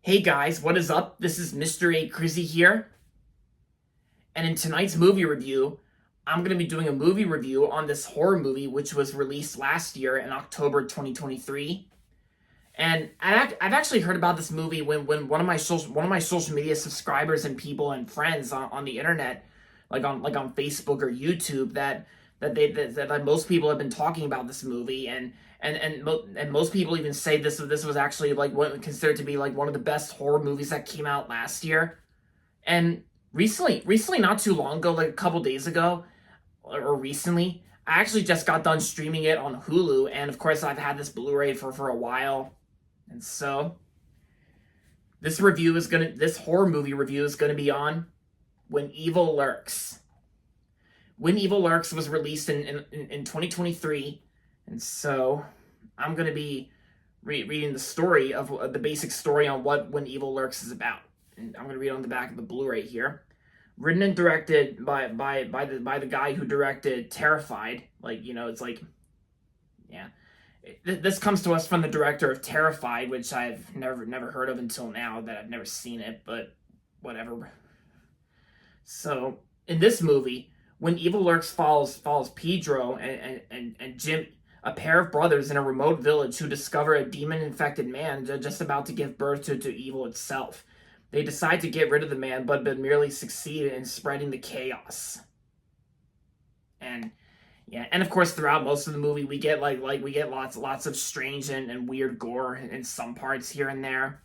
Hey guys, what is up? This is Mr. A. Crizzy here, and in tonight's movie review, I'm going to be doing a movie review on this horror movie which was released last year in October 2023. And I've actually heard about this movie when one of my social media subscribers and people and friends on the internet, like on Facebook or YouTube, that most people have been talking about this movie, and most people even say this was actually like what considered to be like one of the best horror movies that came out last year. And recently, not too long ago, like a couple days ago, or recently, I actually just got done streaming it on Hulu, and of course I've had this Blu-ray for a while, and so this horror movie review is gonna be on When Evil Lurks. When Evil Lurks was released in 2023, and so I'm going to be reading the story of the basic story on what When Evil Lurks is about. And I'm going to read on the back of the Blu-ray here. Written and directed by the guy who directed Terrified. Like, it's like, yeah. This comes to us from the director of Terrified, which I've never heard of until now, that I've never seen it, but whatever. So, in this movie, When Evil Lurks follows Pedro and Jim, a pair of brothers in a remote village who discover a demon-infected man just about to give birth to evil itself. They decide to get rid of the man, but merely succeed in spreading the chaos. And yeah, and of course, throughout most of the movie, we get we get lots of strange and weird gore in some parts here and there.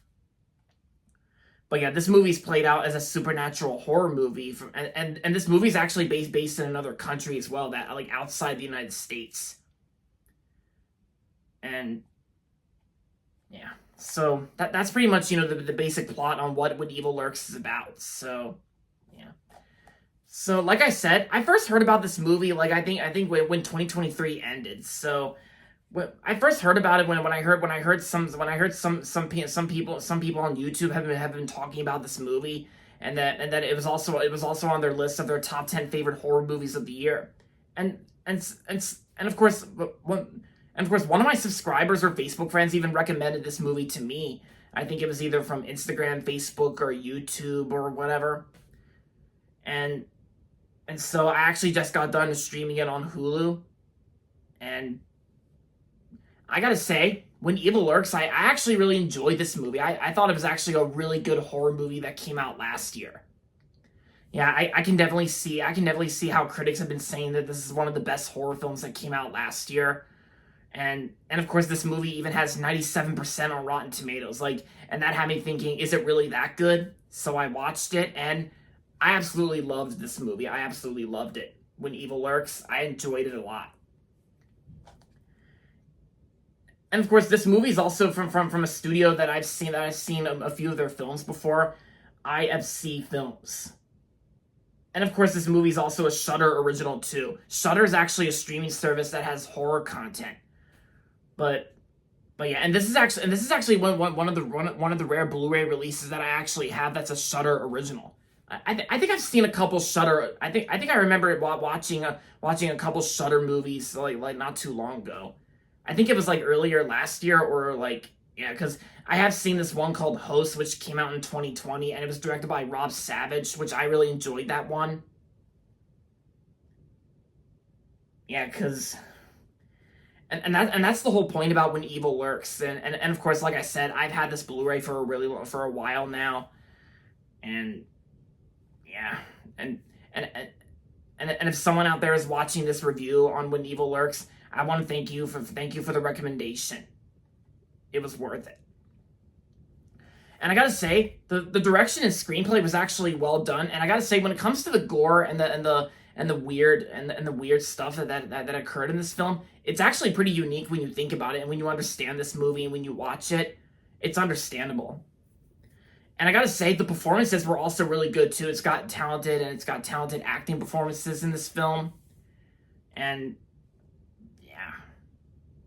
But yeah, this movie's played out as a supernatural horror movie, and this movie's actually based in another country as well, that like outside the United States. And yeah, so that's pretty much the basic plot on what Evil Lurks is about. So yeah, so like I said, I first heard about this movie like I think when 2023 ended. So when I first heard about it, when I heard some people on YouTube have been talking about this movie, and that it was also on their list of their top 10 favorite horror movies of the year. And of course one of my subscribers or Facebook friends even recommended this movie to me. I think it was either from Instagram, Facebook, or YouTube or whatever. And so I actually just got done streaming it on Hulu, and I gotta say, When Evil Lurks, I actually really enjoyed this movie. I thought it was actually a really good horror movie that came out last year. Yeah, I can definitely see how critics have been saying that this is one of the best horror films that came out last year. And of course this movie even has 97% on Rotten Tomatoes. And that had me thinking, is it really that good? So I watched it, and I absolutely loved this movie. I absolutely loved it. When Evil Lurks, I enjoyed it a lot. And of course, this movie is also from a studio that I've seen a few of their films before, IFC Films. And of course, this movie is also a Shudder original too. Shudder is actually a streaming service that has horror content. But yeah, and this is actually one of the rare Blu-ray releases that I actually have that's a Shudder original. I think I've seen a couple Shudder. I think I remember watching a couple Shudder movies like not too long ago. I think it was like earlier last year, or yeah, because I have seen this one called Host, which came out in 2020, and it was directed by Rob Savage, which I really enjoyed that one. Yeah, because that's the whole point about When Evil Lurks, and of course, like I said, I've had this Blu-ray for a while now, and yeah, and if someone out there is watching this review on When Evil Lurks, I want to thank you for the recommendation. It was worth it. And I gotta say, the direction and screenplay was actually well done. And I gotta say, when it comes to the gore and the weird stuff that occurred in this film, it's actually pretty unique when you think about it, and when you understand this movie and when you watch it, it's understandable. And I gotta say, the performances were also really good too. It's got talented acting performances in this film, and yeah,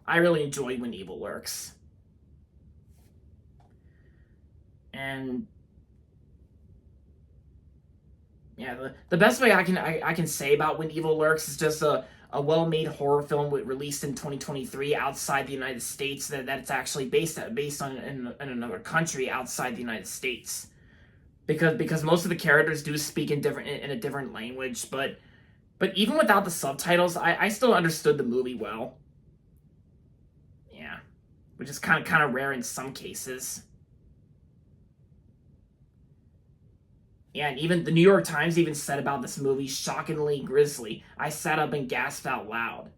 I really enjoyed When Evil Lurks. And yeah, the best way I can say about When Evil Lurks is just a well-made horror film released in 2023 outside the United States, that it's actually based on in another country outside the United States, because most of the characters do speak in a different language, but even without the subtitles, I still understood the movie well. Yeah, which is kind of rare in some cases. Yeah, and even the New York Times even said about this movie, shockingly grisly. I sat up and gasped out loud.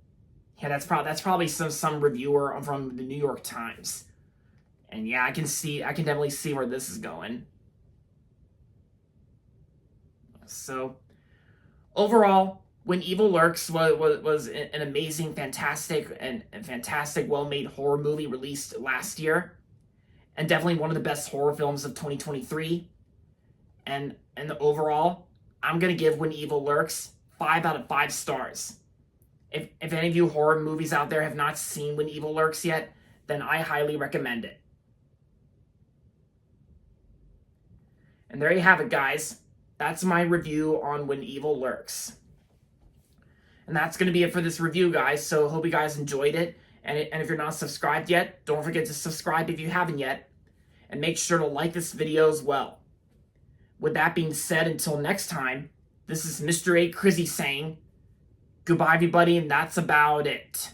Yeah, that's probably some reviewer from the New York Times. And yeah, I can definitely see where this is going. So, overall, When Evil Lurks was an amazing, fantastic, well-made horror movie released last year, and definitely one of the best horror films of 2023. And overall, I'm gonna give When Evil Lurks 5 out of 5 stars. If any of you horror movies out there have not seen When Evil Lurks yet, then I highly recommend it. And there you have it, guys. That's my review on When Evil Lurks. And that's going to be it for this review, guys. So hope you guys enjoyed it. And if you're not subscribed yet, don't forget to subscribe if you haven't yet. And make sure to like this video as well. With that being said, until next time, this is Mr. A. Crizzy saying, goodbye, everybody, and that's about it.